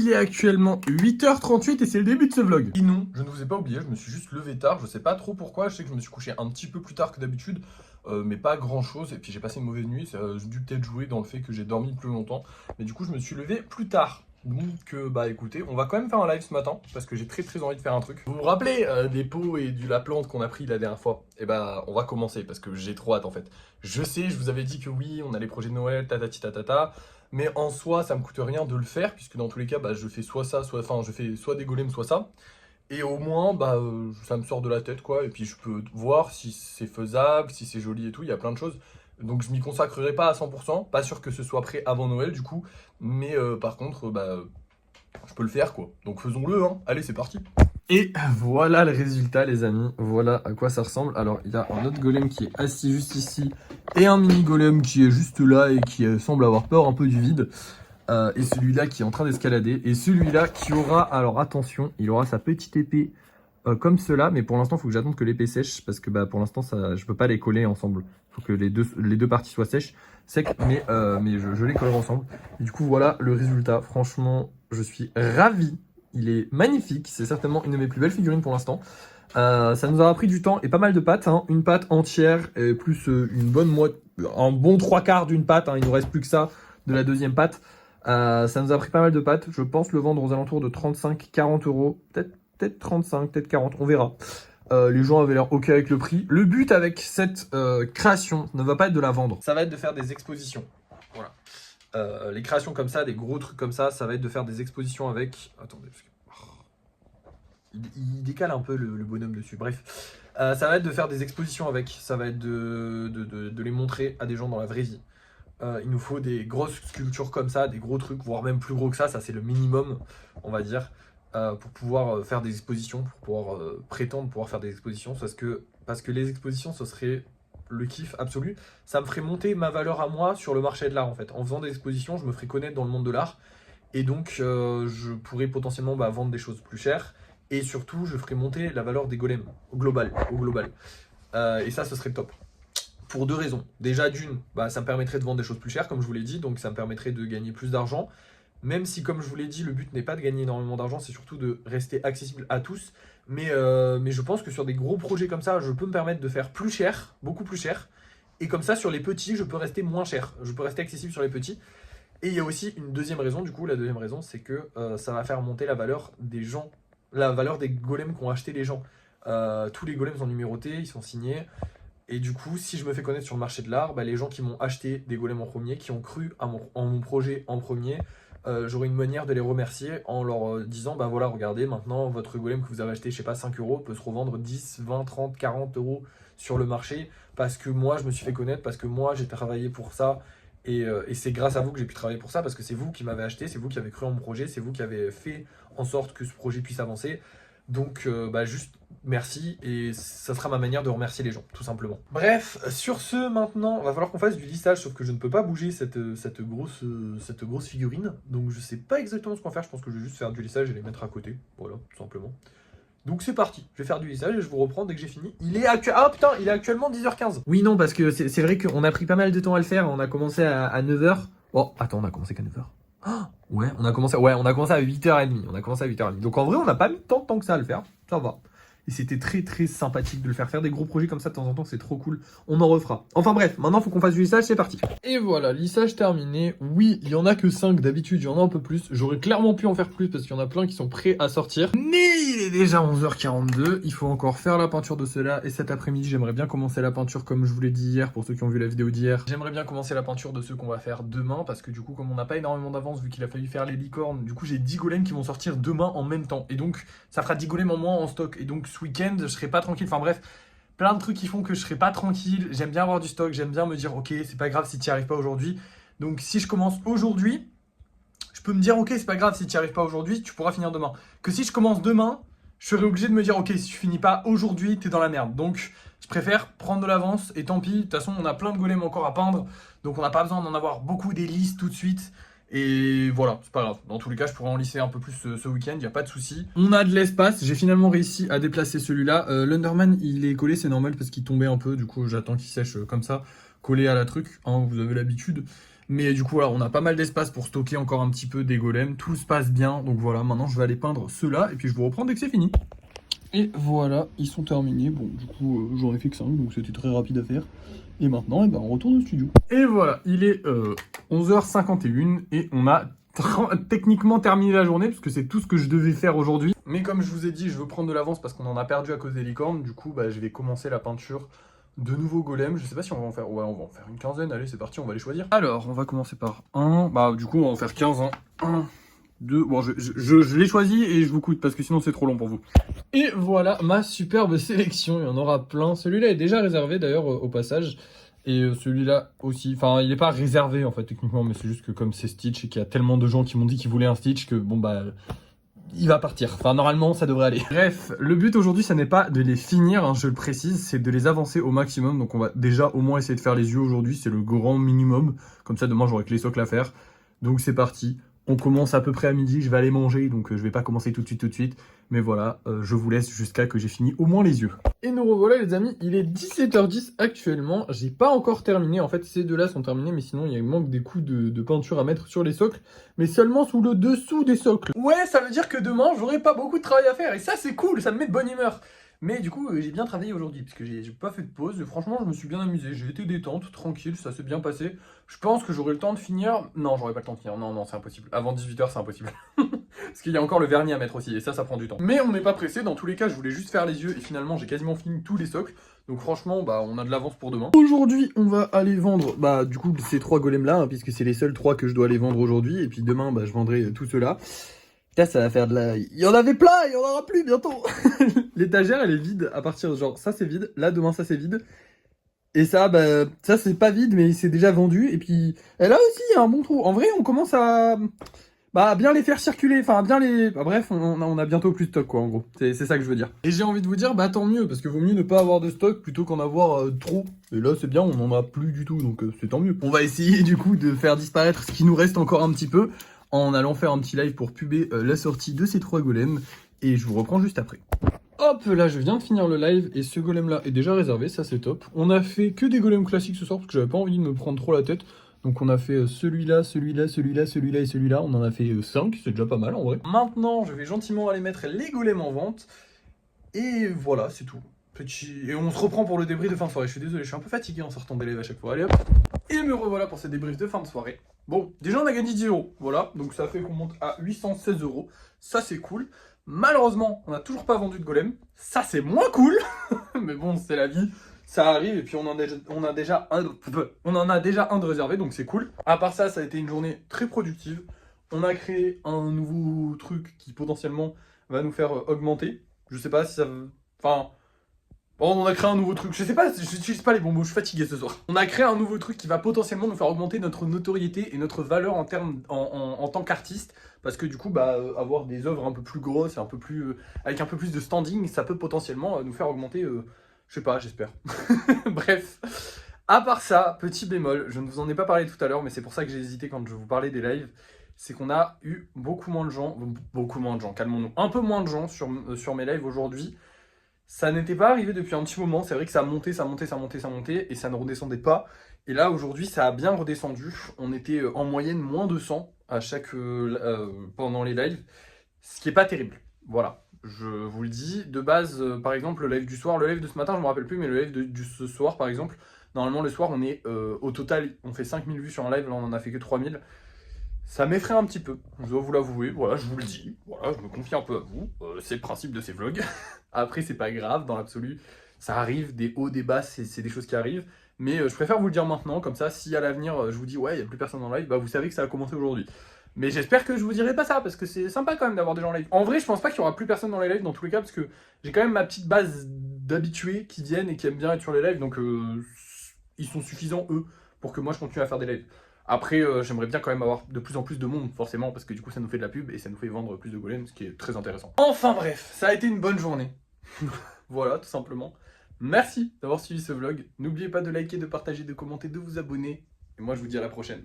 Il est actuellement 8h38 et c'est le début de ce vlog. Et non, je ne vous ai pas oublié, je me suis juste levé tard, je sais pas trop pourquoi, je sais que je me suis couché un petit peu plus tard que d'habitude, mais pas grand chose, et puis j'ai passé une mauvaise nuit, ça a dû peut-être jouer dans le fait que j'ai dormi plus longtemps, mais du coup je me suis levé plus tard. Donc bah écoutez, on va quand même faire un live ce matin, parce que j'ai très envie de faire un truc. Vous vous rappelez des pots et de la plante qu'on a pris la dernière fois? Et bah on va commencer, parce que j'ai trop hâte en fait. Je sais, je vous avais dit que oui, on a les projets de Noël, tatati tatata, mais en soi ça me coûte rien de le faire, puisque dans tous les cas bah, je fais soit ça, soit, enfin je fais soit des golems, soit ça. Et au moins, bah, ça me sort de la tête, quoi. Et puis, je peux voir si c'est faisable, si c'est joli et tout. Il y a plein de choses. Donc, je m'y consacrerai pas à 100%. Pas sûr que ce soit prêt avant Noël, du coup. Mais par contre, bah, je peux le faire, quoi. Donc, faisons-le, hein. Allez, c'est parti. Et voilà le résultat, les amis. Voilà à quoi ça ressemble. Alors, il y a un autre golem qui est assis juste ici. Et un mini golem qui est juste là et qui semble avoir peur un peu du vide. Et celui-là qui est en train d'escalader, et celui-là qui aura, alors attention, il aura sa petite épée comme cela, mais pour l'instant il faut que j'attende que l'épée sèche, parce que bah, pour l'instant je peux pas les coller ensemble, il faut que les deux parties soient sèches, secs, mais je les collerai ensemble. Et du coup voilà le résultat, franchement je suis ravi, il est magnifique, c'est certainement une de mes plus belles figurines pour l'instant. Ça nous aura pris du temps et pas mal de pâtes, hein. Une pâte entière et plus une bonne moitié, un bon 3/4 d'une pâte, hein. Il nous reste plus que ça de la deuxième pâte. Ça nous a pris pas mal de pâtes. Je pense le vendre aux alentours de 35-40 euros. Peut-être 35, peut-être 40, on verra. Les gens avaient l'air ok avec le prix. Le but avec cette création ne va pas être de la vendre. Ça va être de faire des expositions. Voilà. Les créations comme ça, des gros trucs comme ça va être de faire des expositions avec... Attendez, parce que... Il décale un peu le bonhomme dessus. Bref. Ça va être de faire des expositions avec. Ça va être de les montrer à des gens dans la vraie vie. Il nous faut des grosses sculptures comme ça, des gros trucs, voire même plus gros que ça c'est le minimum, on va dire, pour pouvoir faire des expositions, pour pouvoir prétendre pouvoir faire des expositions, parce que les expositions, ce serait le kiff absolu. Ça me ferait monter ma valeur à moi sur le marché de l'art, en fait. En faisant des expositions, je me ferais connaître dans le monde de l'art, et donc je pourrais potentiellement vendre des choses plus chères, et surtout, je ferais monter la valeur des golems, au global. Et ça, ce serait top. Pour deux raisons. Déjà d'une, ça me permettrait de vendre des choses plus chères, comme je vous l'ai dit, donc ça me permettrait de gagner plus d'argent. Même si, comme je vous l'ai dit, le but n'est pas de gagner énormément d'argent, c'est surtout de rester accessible à tous. Mais je pense que sur des gros projets comme ça, je peux me permettre de faire plus cher, beaucoup plus cher. Et comme ça, sur les petits, je peux rester moins cher. Je peux rester accessible sur les petits. Et il y a aussi une deuxième raison, du coup, la deuxième raison, c'est que ça va faire monter la valeur des gens, la valeur des golems qu'ont acheté les gens. Tous les golems sont numérotés, ils sont signés. Et du coup, si je me fais connaître sur le marché de l'art, les gens qui m'ont acheté des golems en premier, qui ont cru en mon projet en premier, j'aurai une manière de les remercier en leur disant, voilà, regardez, maintenant, votre golem que vous avez acheté, je sais pas, 5 euros, peut se revendre 10, 20, 30, 40 euros sur le marché, parce que moi, je me suis fait connaître, parce que moi, j'ai travaillé pour ça, et c'est grâce à vous que j'ai pu travailler pour ça, parce que c'est vous qui m'avez acheté, c'est vous qui avez cru en mon projet, c'est vous qui avez fait en sorte que ce projet puisse avancer. Donc, juste merci, et ça sera ma manière de remercier les gens, tout simplement. Bref, sur ce, maintenant, va falloir qu'on fasse du lissage, sauf que je ne peux pas bouger cette grosse figurine, donc je sais pas exactement ce qu'on va faire, je pense que je vais juste faire du lissage et les mettre à côté, voilà, tout simplement. Donc c'est parti, je vais faire du lissage et je vous reprends dès que j'ai fini. Il est actuellement 10h15. Oui, non, parce que c'est vrai qu'on a pris pas mal de temps à le faire, on a commencé à 9h. Oh, attends, on a commencé qu'à 9h. Ouais, on a commencé à 8h30. On a commencé à 8h30. Donc en vrai, on n'a pas mis tant de temps que ça à le faire. Ça va. Et c'était très sympathique de le faire. Faire des gros projets comme ça de temps en temps, c'est trop cool. On en refera. Enfin bref, maintenant, il faut qu'on fasse du lissage, c'est parti. Et voilà, lissage terminé. Oui, il y en a que 5 d'habitude, il y en a un peu plus. J'aurais clairement pu en faire plus parce qu'il y en a plein qui sont prêts à sortir. Mais il est déjà 11h42. Il faut encore faire la peinture de ceux-là. Et cet après-midi, j'aimerais bien commencer la peinture comme je vous l'ai dit hier, pour ceux qui ont vu la vidéo d'hier. J'aimerais bien commencer la peinture de ceux qu'on va faire demain, parce que du coup, comme on n'a pas énormément d'avance, vu qu'il a fallu faire les licornes, du coup, j'ai 10 golems qui vont sortir demain en même temps. Et donc, ça fera 10 golems en moins en stock. Et donc, ce week-end, je serai pas tranquille. Enfin bref, plein de trucs qui font que je serai pas tranquille. J'aime bien avoir du stock, j'aime bien me dire, ok, c'est pas grave si tu n'y arrives pas aujourd'hui. Donc, si je commence aujourd'hui, je peux me dire, ok, c'est pas grave si tu n'y arrives pas aujourd'hui, tu pourras finir demain. Que si je commence demain, je serai obligé de me dire, ok, si tu finis pas aujourd'hui, t'es dans la merde. Donc, je préfère prendre de l'avance et tant pis. De toute façon, on a plein de golems encore à peindre. Donc, on n'a pas besoin d'en avoir beaucoup des lisses tout de suite. Et voilà, c'est pas grave. Dans tous les cas, je pourrais en lisser un peu plus ce week-end, il n'y a pas de souci. On a de l'espace, j'ai finalement réussi à déplacer celui-là. L'Underman, il est collé, c'est normal parce qu'il tombait un peu. Du coup, j'attends qu'il sèche comme ça, collé à la truc. Hein, vous avez l'habitude. Mais du coup, voilà, on a pas mal d'espace pour stocker encore un petit peu des golems. Tout se passe bien. Donc voilà, maintenant je vais aller peindre ceux-là et puis je vous reprends dès que c'est fini. Et voilà, ils sont terminés. Bon, du coup, j'en ai fait que 5, donc c'était très rapide à faire. Et maintenant, on retourne au studio. Et voilà, il est 11h51 et on a techniquement terminé la journée parce que c'est tout ce que je devais faire aujourd'hui. Mais comme je vous ai dit, je veux prendre de l'avance parce qu'on en a perdu à cause des licornes. Du coup, je vais commencer la peinture de nouveaux golems. Je sais pas si on va en faire... Ouais, on va en faire une quinzaine. Allez, c'est parti, on va les choisir. Alors, on va commencer par un. Du coup, on va en faire 15. Hein. 1, 2... Bon, je l'ai choisi et je vous coûte parce que sinon c'est trop long pour vous. Et voilà ma superbe sélection. Il y en aura plein. Celui-là est déjà réservé d'ailleurs au passage. Et celui-là aussi, enfin il n'est pas réservé en fait techniquement, mais c'est juste que comme c'est Stitch et qu'il y a tellement de gens qui m'ont dit qu'ils voulaient un Stitch que bon il va partir. Enfin normalement ça devrait aller. Bref, le but aujourd'hui ça n'est pas de les finir, hein, je le précise, c'est de les avancer au maximum. Donc on va déjà au moins essayer de faire les yeux aujourd'hui, c'est le grand minimum. Comme ça demain j'aurai que les socles à faire. Donc c'est parti. On commence à peu près à midi, je vais aller manger, donc je vais pas commencer tout de suite. Mais voilà, je vous laisse jusqu'à que j'ai fini au moins les yeux. Et nous revoilà les amis, il est 17h10 actuellement. J'ai pas encore terminé, en fait ces deux-là sont terminés, mais sinon il manque des coups de peinture à mettre sur les socles. Mais seulement sous le dessous des socles. Ouais, ça veut dire que demain j'aurai pas beaucoup de travail à faire, et ça c'est cool, ça me met de bonne humeur. Mais du coup, j'ai bien travaillé aujourd'hui, parce que j'ai pas fait de pause. Et franchement, je me suis bien amusé. J'ai été détente, tranquille, ça s'est bien passé. Je pense que j'aurai le temps de finir. Non, j'aurai pas le temps de finir. Non, c'est impossible. Avant 18h, c'est impossible. Parce qu'il y a encore le vernis à mettre aussi, et ça prend du temps. Mais on n'est pas pressé. Dans tous les cas, je voulais juste faire les yeux, et finalement, j'ai quasiment fini tous les socles. Donc franchement, on a de l'avance pour demain. Aujourd'hui, on va aller vendre, du coup, ces 3 golems-là, hein, puisque c'est les seuls 3 que je dois aller vendre aujourd'hui. Et puis demain, je vendrai tout cela. Là, ça va faire de la... Il y en avait plein, il y en aura plus bientôt. L'étagère, elle est vide à partir de genre, ça c'est vide, là demain ça c'est vide. Et ça, ça c'est pas vide, mais c'est déjà vendu. Et puis, là aussi, il y a un bon trou. En vrai, on commence à bien les faire circuler, enfin bien les... bref, on a bientôt plus de stock quoi, en gros. C'est ça que je veux dire. Et j'ai envie de vous dire, tant mieux, parce que vaut mieux ne pas avoir de stock plutôt qu'en avoir trop. Et là, c'est bien, on en a plus du tout, donc c'est tant mieux. On va essayer du coup de faire disparaître ce qui nous reste encore un petit peu, en allant faire un petit live pour puber la sortie de ces 3 golems. Et je vous reprends juste après. Hop, là je viens de finir le live et ce golem là est déjà réservé, ça c'est top. On a fait que des golems classiques ce soir parce que j'avais pas envie de me prendre trop la tête. Donc on a fait celui-là, celui-là, celui-là, celui-là et celui-là. On en a fait 5, c'est déjà pas mal en vrai. Maintenant je vais gentiment aller mettre les golems en vente. Et voilà, c'est tout. Et on se reprend pour le débrief de fin de soirée. Je suis désolé, je suis un peu fatigué en sortant des lives à chaque fois. Allez hop. Et me revoilà pour ce débrief de fin de soirée. Bon, déjà on a gagné 10 €, voilà. Donc ça fait qu'on monte à 816 €. Ça c'est cool. Malheureusement, on n'a toujours pas vendu de golem. Ça c'est moins cool. Mais bon, c'est la vie. Ça arrive et puis on en a déjà un de réservé, donc c'est cool. À part ça, ça a été une journée très productive. On a créé un nouveau truc qui potentiellement va nous faire augmenter. Je sais pas si ça... Enfin... Bon, on a créé un nouveau truc, je sais pas, j'utilise pas les bons mots, je suis fatigué ce soir. On a créé un nouveau truc qui va potentiellement nous faire augmenter notre notoriété et notre valeur en tant qu'artiste. Parce que du coup, avoir des œuvres un peu plus grosses et un peu plus, avec un peu plus de standing, ça peut potentiellement nous faire augmenter, je sais pas, j'espère. Bref, à part ça, petit bémol, je ne vous en ai pas parlé tout à l'heure, mais c'est pour ça que j'ai hésité quand je vous parlais des lives. C'est qu'on a eu beaucoup moins de gens, calmons-nous, un peu moins de gens sur mes lives aujourd'hui. Ça n'était pas arrivé depuis un petit moment, c'est vrai que ça montait, et ça ne redescendait pas. Et là, aujourd'hui, ça a bien redescendu. On était en moyenne moins de 100 à pendant les lives, ce qui est pas terrible. Voilà, je vous le dis. De base, par exemple, le live du soir, le live de ce matin, je me rappelle plus, mais le live de ce soir, par exemple, normalement, le soir, on est au total, on fait 5000 vues sur un live, là, on en a fait que 3000. Ça m'effraie un petit peu, je dois vous l'avouer, voilà, je vous le dis, voilà, je me confie un peu à vous, c'est le principe de ces vlogs. Après, c'est pas grave, dans l'absolu, ça arrive, des hauts, des bas, c'est des choses qui arrivent, mais je préfère vous le dire maintenant, comme ça, si à l'avenir, je vous dis, ouais, il n'y a plus personne en live, vous savez que ça a commencé aujourd'hui. Mais j'espère que je vous dirai pas ça, parce que c'est sympa quand même d'avoir des gens en live. En vrai, je pense pas qu'il y aura plus personne dans les lives, dans tous les cas, parce que j'ai quand même ma petite base d'habitués qui viennent et qui aiment bien être sur les lives, donc ils sont suffisants, eux, pour que moi je continue à faire des lives. Après, j'aimerais bien quand même avoir de plus en plus de monde, forcément, parce que du coup, ça nous fait de la pub et ça nous fait vendre plus de golems, ce qui est très intéressant. Enfin bref, ça a été une bonne journée. Voilà, tout simplement. Merci d'avoir suivi ce vlog. N'oubliez pas de liker, de partager, de commenter, de vous abonner. Et moi, je vous dis à la prochaine.